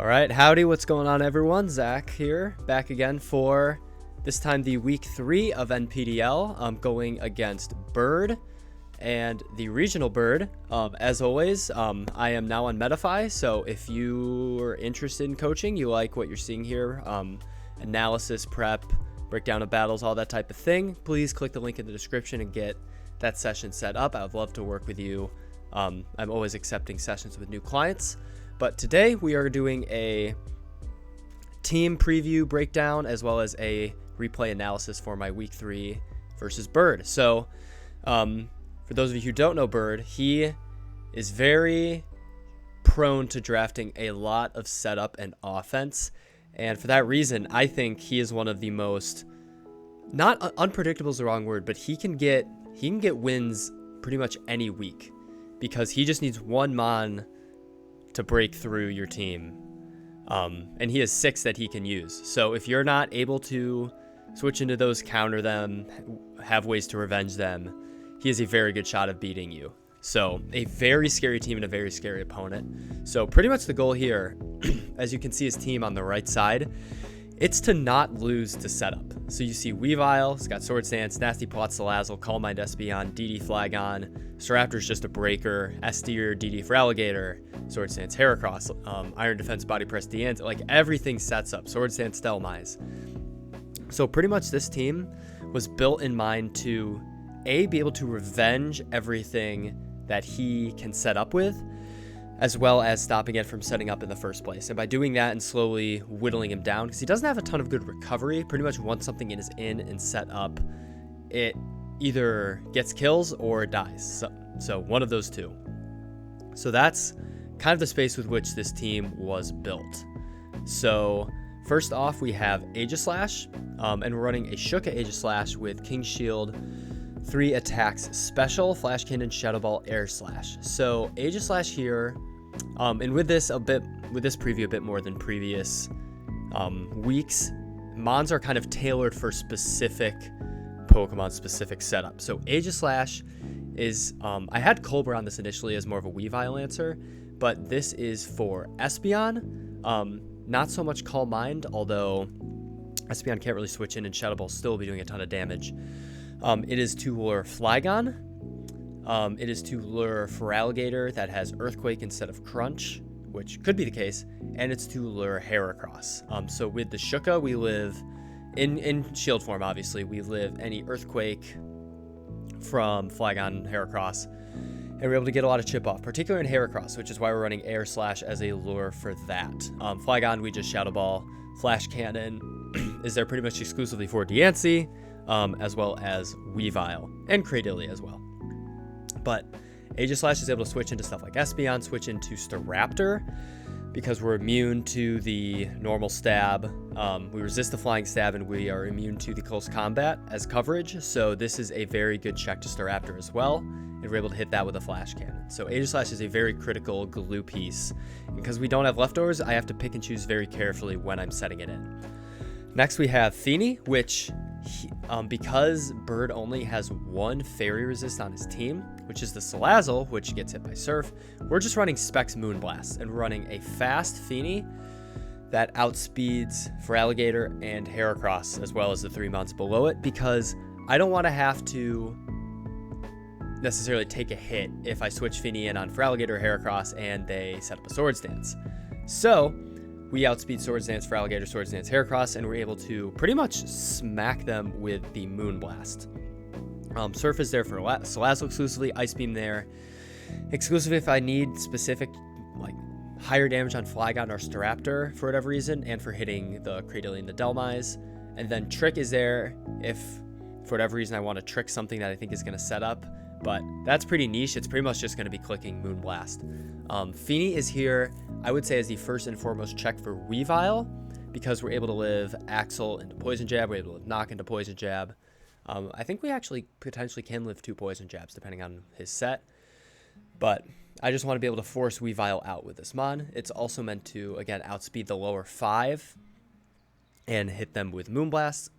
All right, howdy, what's going on, everyone? Zach here, back again for this time the week 3 of Npdl. I'm going against Bird and the regional Bird. As always, I am now on Medify, so if you are interested in coaching, you like what you're seeing here, analysis, prep, breakdown of battles, all that type of thing, please click the link in the description and get that session set up. I would love to work with you. I'm always accepting sessions with new clients. But today we are doing a team preview breakdown as well as a replay analysis for my week 3 versus Bird. So for those of you who don't know Bird, he is very prone to drafting a lot of setup and offense. And for that reason, I think he is one of the most, not unpredictable is the wrong word, but he can get wins pretty much any week because he just needs one mon to break through your team. And he has 6 that he can use. So if you're not able to switch into those, counter them, have ways to revenge them, he has a very good shot of beating you. So a very scary team and a very scary opponent. So pretty much the goal here, as you can see his team on the right side, it's to not lose to setup. So you see Weavile, he's got Sword Stance, Nasty Plot, Salazzle, Calm Mind, Espeon, DD Flagon, Staraptor's just a breaker, S-Tier, DD for Alligator, Sword Stance, Heracross, Iron Defense, Body Press, Deanza, like everything sets up, Sword Stance, Stelmise. So pretty much this team was built in mind to, A, be able to revenge everything that he can set up with, as well as stopping it from setting up in the first place. And by doing that and slowly whittling him down, because he doesn't have a ton of good recovery, pretty much once something is in and set up, it either gets kills or it dies. So one of those two. So that's kind of the space with which this team was built. So first off, we have Aegislash, and we're running a Shuka Aegislash with King Shield, 3 attacks special, Flash Cannon, Shadow Ball, Air Slash. So Aegislash here, and with this preview a bit more than previous weeks, mons are kind of tailored for specific Pokemon specific setup. So Aegislash is, I had Colbur on this initially as more of a Weavile answer, but this is for Espeon, not so much Calm Mind, although Espeon can't really switch in and Shadow Ball still be doing a ton of damage. It is to lure Flygon. It is to lure Feraligatr that has Earthquake instead of Crunch, which could be the case, and it's to lure Heracross. So with the Shuka, we live in shield form, obviously. We live any Earthquake from Flygon, Heracross, and we're able to get a lot of chip off, particularly in Heracross, which is why we're running Air Slash as a lure for that. Flygon, we just Shadow Ball. Flash Cannon is there pretty much exclusively for Deanza, as well as Weavile and Cradillia as well. But Aegislash is able to switch into stuff like Espeon, switch into Staraptor, because we're immune to the normal stab. We resist the flying stab, and we are immune to the close combat as coverage. So this is a very good check to Staraptor as well, and we're able to hit that with a Flash Cannon. So Aegislash is a very critical glue piece. And because we don't have leftovers, I have to pick and choose very carefully when I'm setting it in. Next we have Feeny, which because Bird only has 1 fairy resist on his team, which is the Salazzle, which gets hit by Surf, we're just running Specs Moonblast and running a fast Feeny that outspeeds Feraligatr and Heracross, as well as the 3 mounts below it, because I don't want to have to necessarily take a hit if I switch Feeny in on Feraligatr or Heracross and they set up a Sword Stance. So we outspeed Sword Stance, Feraligatr, Sword Stance, Heracross, and we're able to pretty much smack them with the Moonblast. Surf is there for Salazzle exclusively, Ice Beam there exclusively if I need specific, like, higher damage on Flygon or Staraptor for whatever reason, and for hitting the Cradillia and the Dhelmise. And then Trick is there if, for whatever reason, I want to trick something that I think is going to set up, but that's pretty niche. It's pretty much just going to be clicking Moonblast. Feeny is here, I would say, as the first and foremost check for Weavile, because we're able to live Axle into Poison Jab, we're able to knock into Poison Jab. I think we actually potentially can live 2 Poison Jabs depending on his set, but I just want to be able to force Weavile out with this mon. It's also meant to, again, outspeed the lower 5 and hit them with Moonblast.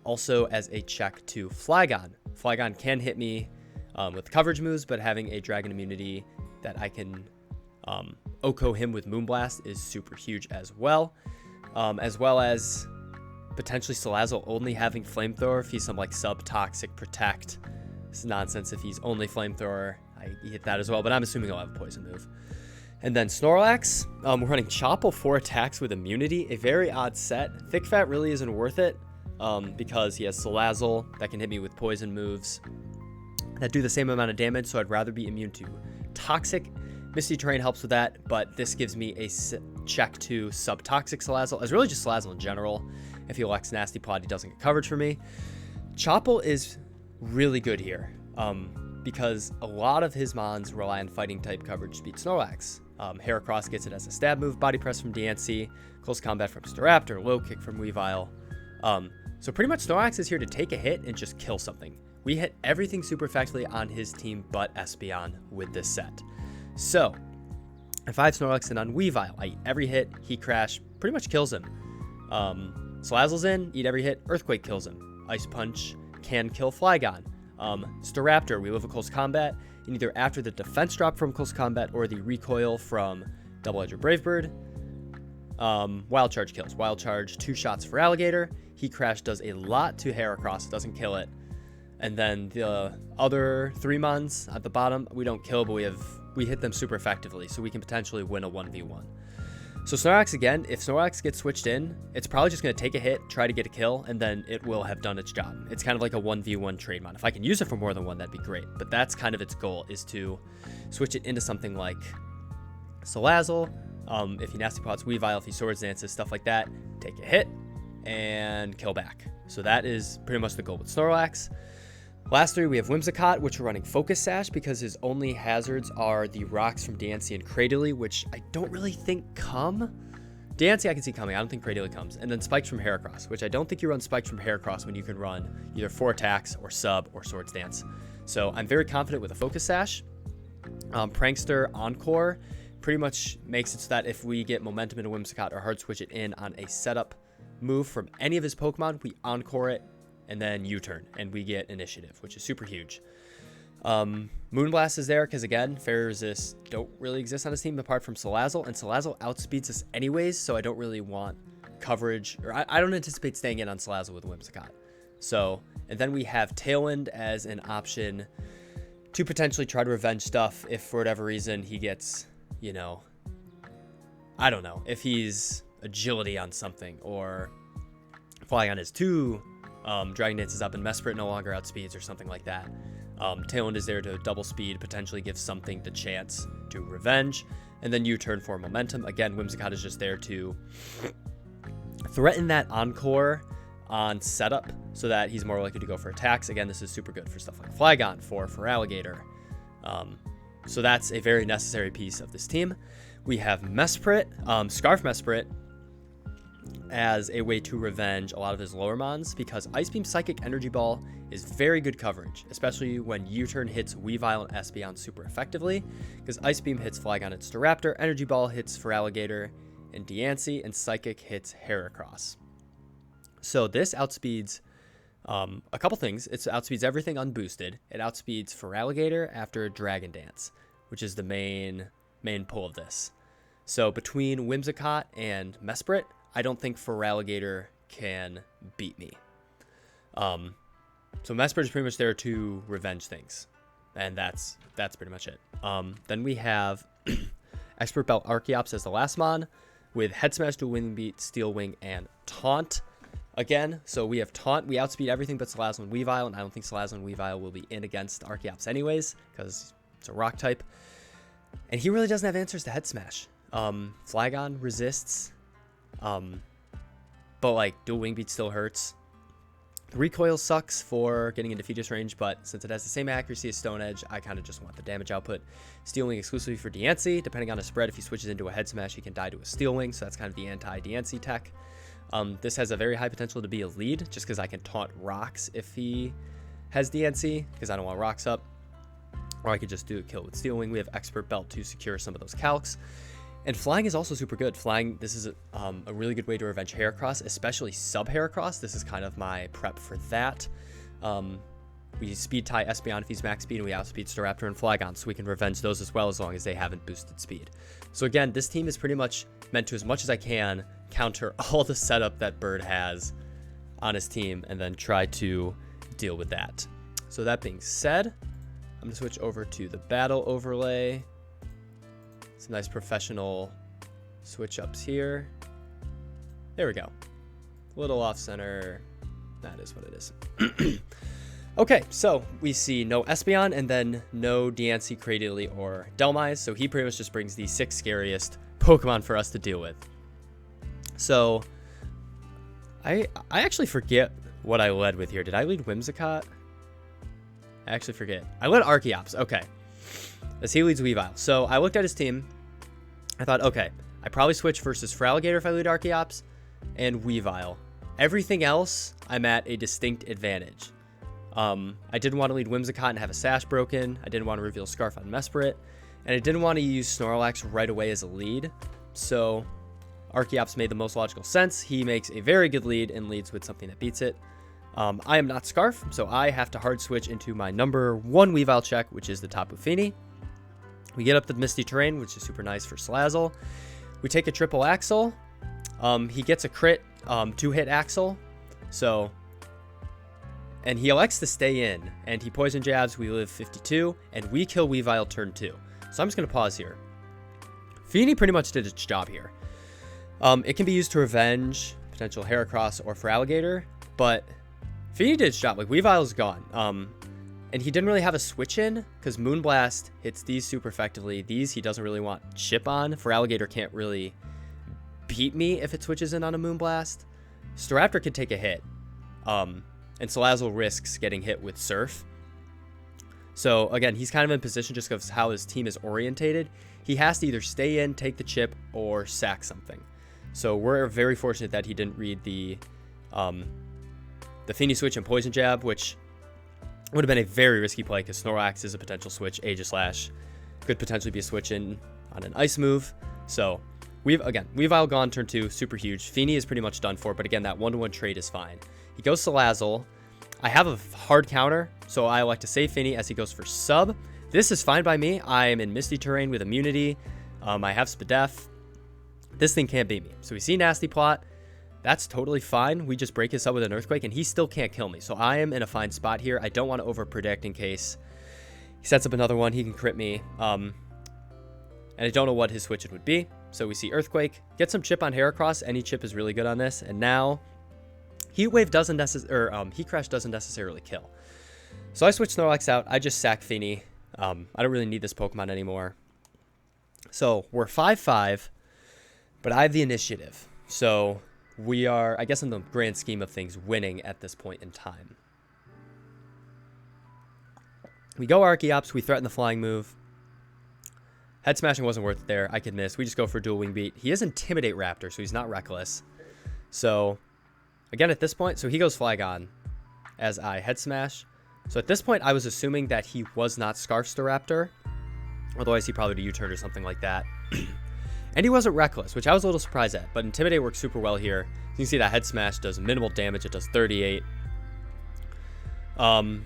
Also as a check to Flygon. Flygon can hit me with coverage moves, but having a Dragon immunity that I can Oko him with Moonblast is super huge as well as potentially Salazzle only having Flamethrower if he's some like sub-toxic protect. It's nonsense if he's only Flamethrower. I hit that as well, but I'm assuming he'll have a poison move. And then Snorlax, we're running Chople 4 attacks with immunity, a very odd set. Thick Fat really isn't worth it because he has Salazzle that can hit me with poison moves that do the same amount of damage, so I'd rather be immune to Toxic. Misty Terrain helps with that, but this gives me a check to sub-toxic Salazzle, as really just Salazzle in general. If he elects Nasty Plot, he doesn't get coverage for me. Chople is really good here because a lot of his mons rely on fighting type coverage to beat Snorlax. Heracross gets it as a stab move, Body Press from DNC, Close Combat from Staraptor, Low Kick from Weavile. So pretty much Snorlax is here to take a hit and just kill something. We hit everything super effectively on his team but Espeon with this set. So if I have Snorlax and on Weavile, I eat every hit, Heat Crash pretty much kills him. Salazzle's in, eat every hit, Earthquake kills him. Ice Punch can kill Flygon. Staraptor, we live a Close Combat, and either after the defense drop from Close Combat or the recoil from Double Edge or Brave Bird, Wild Charge kills. Wild Charge, 2 shots for Alligator. Heat Crash does a lot to Heracross, doesn't kill it. And then the other 3 mons at the bottom, we don't kill, but we hit them super effectively, so we can potentially win a 1v1. So Snorlax, again, if Snorlax gets switched in, it's probably just going to take a hit, try to get a kill, and then it will have done its job. It's kind of like a 1v1 trade mon. If I can use it for more than one, that'd be great. But that's kind of its goal, is to switch it into something like Salazzle. If he Nasty Plots Weavile, if he Swords Dances, stuff like that, take a hit and kill back. So that is pretty much the goal with Snorlax. Last 3, we have Whimsicott, which we're running Focus Sash because his only hazards are the rocks from Dancey and Cradily, which I don't really think come. Dancey I can see coming. I don't think Cradily comes. And then Spikes from Heracross, which I don't think you run Spikes from Heracross when you can run either 4 attacks or sub or Swords Dance. So I'm very confident with a Focus Sash. Prankster Encore pretty much makes it so that if we get momentum into Whimsicott or hard switch it in on a setup move from any of his Pokemon, we Encore it and then U-turn, and we get initiative, which is super huge. Moonblast is there because, again, Fairy Resist don't really exist on his team apart from Salazzle, and Salazzle outspeeds us anyways, so I don't really want coverage, or I don't anticipate staying in on Salazzle with Whimsicott. So, and then we have Tailwind as an option to potentially try to revenge stuff if for whatever reason he gets, you know, I don't know, if he's agility on something, or flying on his 2, Dragon Dance is up and Mesprit no longer outspeeds or something like that. Tailwind is there to double speed, potentially give something the chance to revenge, and then U-turn for momentum. Again, Whimsicott is just there to threaten that Encore on setup so that he's more likely to go for attacks. Again, this is super good for stuff like Flygon, for Alligator. So that's a very necessary piece of this team. We have Mesprit, Scarf Mesprit, as a way to revenge a lot of his lower mons, because Ice Beam Psychic Energy Ball is very good coverage, especially when U-turn hits Weavile and Espeon super effectively, because Ice Beam hits Flygon and Staraptor, Energy Ball hits for Alligator and Diancie, and Psychic hits Heracross. So this outspeeds a couple things. It outspeeds everything unboosted. It outspeeds for Alligator after Dragon Dance, which is the main pull of this. So between Whimsicott and Mesprit, I don't think Feraligatr can beat me. So Mesprit is pretty much there to revenge things, and that's pretty much it. Then we have Expert Belt Archeops as the last mon, with Head Smash, Dual Wing Beat, Steel Wing, and Taunt. Again, so we have Taunt. We outspeed everything but Salazzle and Weavile, and I don't think Salazzle and Weavile will be in against Archeops anyways, because it's a rock type. And he really doesn't have answers to Head Smash. Flygon resists, but like Dual Wing Beat still hurts. The recoil sucks for getting into fetus range, but since it has the same accuracy as Stone Edge, I kind of just want the damage output. Steel Wing exclusively for Diancie. Depending on his spread, if he switches into a Head Smash, he can die to a Steel Wing, so that's kind of the anti-Diancie tech. This has a very high potential to be a lead, just because I can taunt rocks if he has Diancie, because I don't want rocks up. Or I could just do a kill with Steel Wing. We have Expert Belt to secure some of those calcs. And Flying is also super good. Flying, this is a really good way to revenge Heracross, especially sub Heracross. This is kind of my prep for that. We speed tie Espeon if he's max speed, and we outspeed Staraptor and Flygon, so we can revenge those as well as long as they haven't boosted speed. So again, this team is pretty much meant to, as much as I can, counter all the setup that Bird has on his team and then try to deal with that. So that being said, I'm going to switch over to the battle overlay. Some nice professional switch ups here. There we go. A little off center. That is what it is. Okay, so we see no Espeon and then no DNC, Cradily, or Delmise. So he pretty much just brings the 6 scariest Pokemon for us to deal with. So I actually forget what I led with here. Did I lead Whimsicott? I actually forget. I led Archeops. Okay. As he leads Weavile. So I looked at his team. I thought, okay, I probably switch versus Feraligatr if I lead Archeops and Weavile. Everything else, I'm at a distinct advantage. I didn't want to lead Whimsicott and have a Sash broken. I didn't want to reveal Scarf on Mesprit. And I didn't want to use Snorlax right away as a lead. So Archeops made the most logical sense. He makes a very good lead and leads with something that beats it. I am not Scarf, so I have to hard switch into my number 1 Weavile check, which is the Tapu Fini. We get up the Misty Terrain, which is super nice for Salazzle. We take a triple Axle. He gets a crit 2-hit Axle. So, and he elects to stay in, and he Poison Jabs. We live 52, and we kill Weavile turn 2. So I'm just going to pause here. Fini pretty much did its job here. It can be used to revenge potential Heracross or Feraligatr, but Fini did its job. Like, Weavile's gone. And he didn't really have a switch in, because Moonblast hits these super effectively. These he doesn't really want chip on. Feraligatr can't really beat me if it switches in on a Moonblast. Staraptor could take a hit. And Salazzle risks getting hit with Surf. So again, he's kind of in position just because how his team is orientated. He has to either stay in, take the chip, or sack something. So we're very fortunate that he didn't read the Fini switch and Poison Jab, which would have been a very risky play because Snorlax is a potential switch. Aegislash could potentially be a switch in on an ice move. So Weavile gone turn 2, super huge. Fini is pretty much done for, but again, that 1-to-1 trade is fine. He goes Salazzle. I have a hard counter, so I like to save Fini as he goes for sub. This is fine by me. I am in Misty Terrain with immunity. I have Spadef. This thing can't beat me. So we see Nasty Plot. That's totally fine. We just break his sub with an Earthquake, and he still can't kill me. So I am in a fine spot here. I don't want to over-predict in case he sets up another one. He can crit me. And I don't know what his switch it would be. So we see Earthquake. Get some chip on Heracross. Any chip is really good on this. And now Heat Crash doesn't necessarily kill. So I switch Snorlax out. I just sack Fini. I don't really need this Pokemon anymore. So we're 5-5, but I have the initiative. So we are, I guess in the grand scheme of things, winning at this point in time. We go Archeops. We threaten the flying move. Head smashing wasn't worth it there. I could miss. We just go for a dual wing beat. He is Intimidate Raptor, so he's not reckless. So again, at this point, so he goes Flygon as I head smash. So at this point, I was assuming that he was not Scarf Staraptor. Otherwise, he probably did a U-turn or something like that. And he wasn't reckless, which I was a little surprised at. But Intimidate works super well here. You can see that head smash does minimal damage. It does 38. And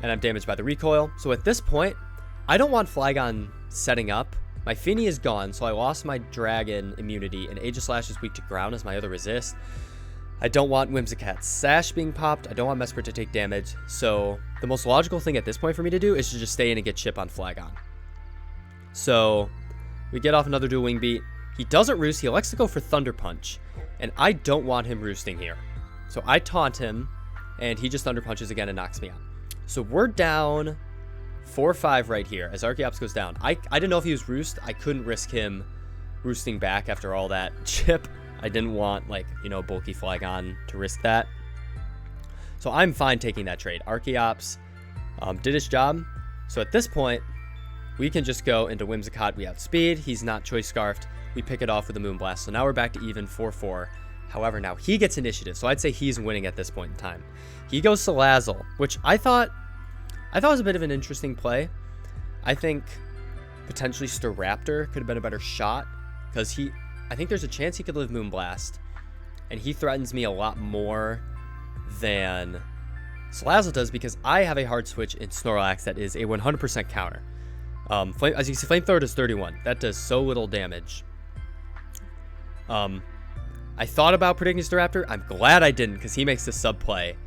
I'm damaged by the recoil. So at this point, I don't want Flygon setting up. My Fini is gone, so I lost my Dragon immunity, and Aegislash is weak to ground as my other resist. I don't want Whimsicatt's Sash being popped. I don't want Mesprit to take damage. So the most logical thing at this point for me to do is to just stay in and get chip on Flygon. So we get off another dual wing beat. He doesn't roost. He elects to go for Thunder Punch, and I don't want him roosting here. So I taunt him, and he just Thunder Punches again and knocks me out. So we're down 4-5 right here as Archeops goes down. I didn't know if he was roost. I couldn't risk him roosting back after all that chip. I didn't want, like, you know, bulky Flygon to risk that. So I'm fine taking that trade. Archeops did his job. So at this point, we can just go into Whimsicott. We outspeed. He's not Choice Scarfed. We pick it off with a Moonblast. So now we're back to even 4-4. However, now he gets initiative. So I'd say he's winning at this point in time. He goes Salazzle, which I thought was a bit of an interesting play. I think potentially Staraptor could have been a better shot because I think there's a chance he could live Moonblast, and he threatens me a lot more than Salazzle does because I have a hard switch in Snorlax that is a 100% counter. As you can see, Flamethrower does 31. That does so little damage. I thought about predicting Staraptor. I'm glad I didn't because he makes the sub play.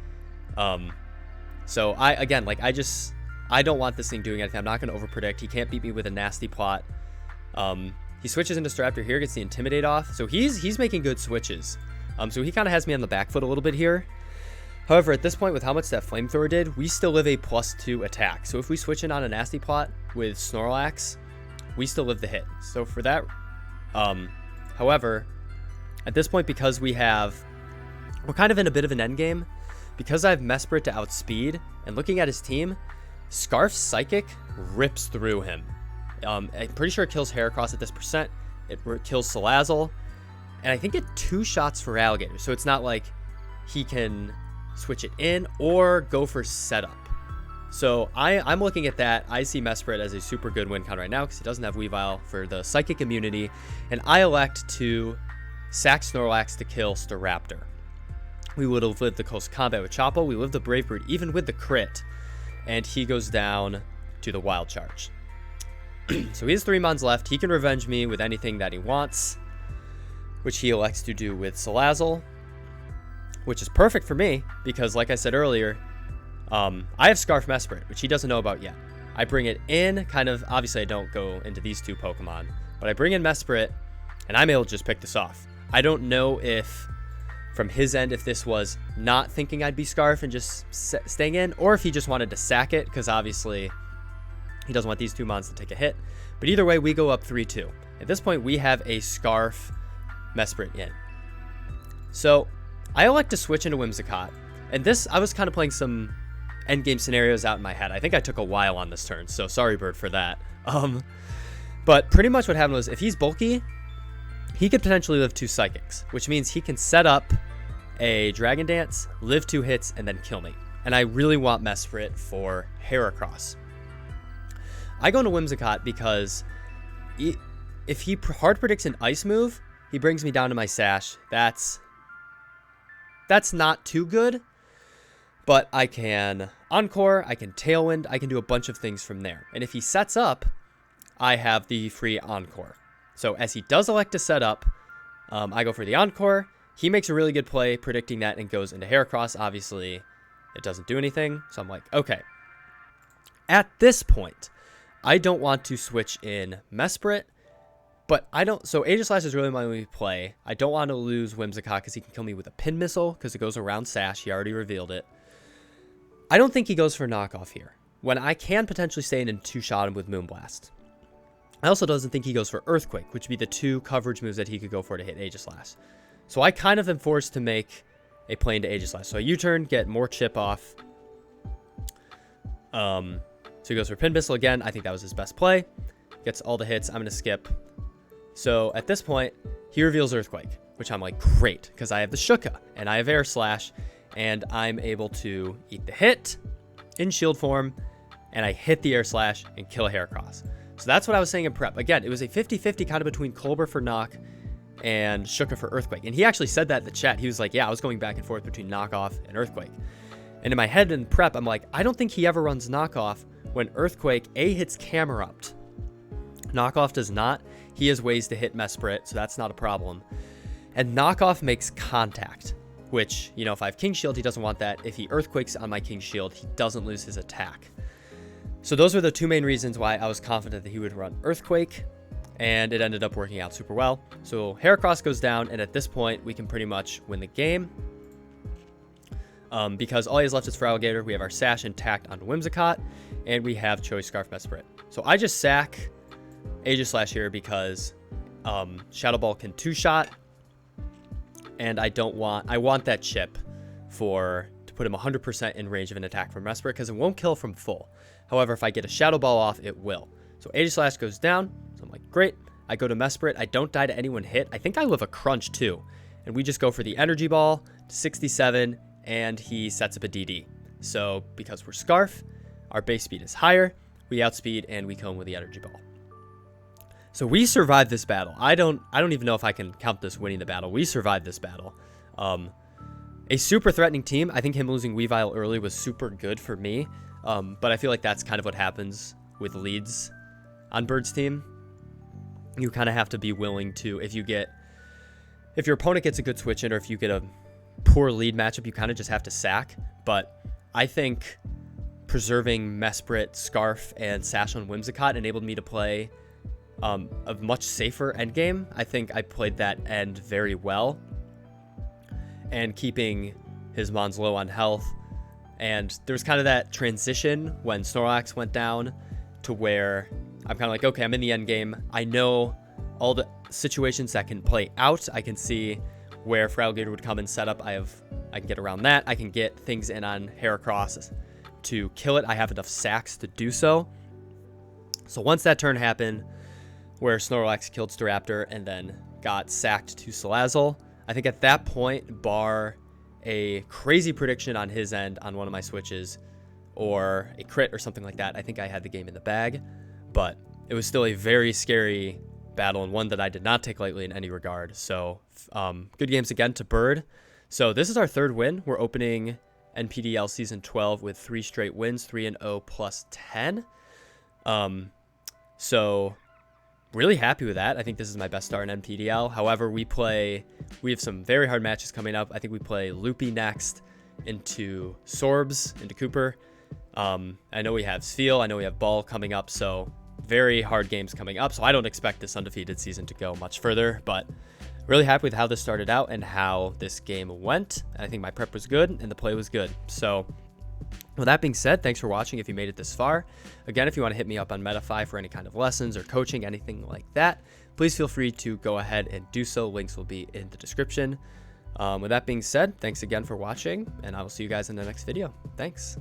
So I don't want this thing doing anything. I'm not going to overpredict. He can't beat me with a nasty plot. He switches into Staraptor here, gets the Intimidate off. So he's making good switches. So he kind of has me on the back foot a little bit here. However, at this point, with how much that Flamethrower did, we still live a +2 attack. So if we switch in on a nasty plot with Snorlax, we still live the hit. So for that, however, at this point, because we're kind of in a bit of an end game, because I have Mesprit to outspeed, and looking at his team, Scarf's Psychic rips through him. I'm pretty sure it kills Heracross at this %. It kills Salazzle, and I think it 2 shots for Alligator. So it's not like he can switch it in or go for setup. So I'm looking at that. I see Mesprit as a super good win con right now because he doesn't have Weavile for the Psychic immunity, and I elect to sack Snorlax to kill Staraptor. We would have lived the close combat with Chopo. We lived the Brave Bird even with the crit, and he goes down to the Wild Charge. So he has 3 mons left. He can revenge me with anything that he wants, which he elects to do with Salazzle, which is perfect for me because, like I said earlier, I have Scarf Mesprit, which he doesn't know about yet. I bring it in, kind of, obviously I don't go into these 2 Pokemon, but I bring in Mesprit, and I'm able to just pick this off. I don't know if, from his end, if this was not thinking I'd be Scarf and just staying in, or if he just wanted to sack it, because obviously he doesn't want these 2 mons to take a hit. But either way, we go up 3-2. At this point, we have a Scarf Mesprit in. So I elect to switch into Whimsicott, and this, I was kind of playing some endgame scenarios out in my head. I think I took a while on this turn, so sorry, Bird, for that. But pretty much what happened was, if he's bulky, he could potentially live 2 Psychics, which means he can set up a Dragon Dance, live 2 hits, and then kill me. And I really want Mesprit for Heracross. I go into Whimsicott because if he hard predicts an Ice move, he brings me down to my Sash. That's not too good, but I can Encore, I can Tailwind, I can do a bunch of things from there. And if he sets up, I have the free Encore. So as he does elect to set up, I go for the Encore. He makes a really good play predicting that and goes into Heracross. Obviously, it doesn't do anything. So I'm like, okay. At this point, I don't want to switch in Mesprit, but I don't. So Aegislash is really my only play. I don't want to lose Whimsicott because he can kill me with a Pin Missile because it goes around Sash. He already revealed it. I don't think he goes for knockoff here, when I can potentially stay in and 2-shot him with Moonblast. I also doesn't think he goes for Earthquake, which would be the 2 coverage moves that he could go for to hit Aegislash. So I kind of am forced to make a play into Aegislash. So I U-turn, get more chip off. So he goes for Pin Missile again. I think that was his best play. Gets all the hits. I'm going to skip. So at this point, he reveals Earthquake, which I'm like, great, because I have the Shuka, and I have Air Slash, and I'm able to eat the hit in shield form, and I hit the Air Slash and kill a Heracross. So that's what I was saying in prep. Again, it was a 50-50 kind of between Colbur for knock and Shuka for Earthquake. And he actually said that in the chat. He was like, yeah, I was going back and forth between knockoff and Earthquake. And in my head in prep, I'm like, I don't think he ever runs knockoff when Earthquake A hits Camerupt. Knockoff does not. He has ways to hit Mesprit, so that's not a problem. And knockoff makes contact, which, you know, if I have King Shield, he doesn't want that. If he Earthquakes on my King Shield, he doesn't lose his attack. So those were the 2 main reasons why I was confident that he would run Earthquake, and it ended up working out super well. So Heracross goes down, and at this point, we can pretty much win the game. Because all he has left is for Alligator. We have our Sash intact on Whimsicott, and we have Choice Scarf Mesprit. So I just sack Aegislash here because Shadow Ball can 2-shot, and I want that chip to put him 100% in range of an attack from Mesprit because it won't kill from full. However, if I get a Shadow Ball off, it will. So Aegislash goes down, so I'm like, great. I go to Mesprit. I don't die to anyone hit. I think I live a crunch too, and we just go for the Energy Ball to 67, and he sets up a DD. So because we're Scarf, our base speed is higher, we outspeed, and we kill him with the Energy Ball. So we survived this battle. I don't even know if I can count this winning the battle. We survived this battle. a super threatening team. I think him losing Weavile early was super good for me, but I feel like that's kind of what happens with leads on Bird's team. You kind of have to be willing to, if your opponent gets a good switch in, or if you get a poor lead matchup, you kind of just have to sack. But I think preserving Mesprit, Scarf, and Sash on Whimsicott enabled me to play a much safer endgame. I think I played that end very well, and keeping his Mons low on health. And there was kind of that transition when Snorlax went down to where I'm kind of like, okay, I'm in the end game. I know all the situations that can play out. I can see where Feraligatr would come and set up. I can get around that. I can get things in on Heracross to kill it. I have enough sacks to do so. So once that turn happened, where Snorlax killed Staraptor and then got sacked to Salazzle, I think at that point, bar a crazy prediction on his end on one of my switches, or a crit or something like that, I think I had the game in the bag. But it was still a very scary battle, and one that I did not take lightly in any regard. So good games again to Bird. So this is our third win. We're opening Npdl Season 12 with 3 straight wins, 3-0 plus 10. So really happy with that. I think this is my best start in Npdl. However, we have some very hard matches coming up. I think we play Loopy next, into Sorbs, into Cooper. I know we have Sfeel, I know we have Ball coming up, so very hard games coming up. So I don't expect this undefeated season to go much further, but really happy with how this started out and how this game went. I think my prep was good and the play was good. So with that being said, thanks for watching if you made it this far. Again, if you want to hit me up on MetaFi for any kind of lessons or coaching, anything like that, please feel free to go ahead and do so. Links will be in the description. With that being said, thanks again for watching, and I will see you guys in the next video. Thanks.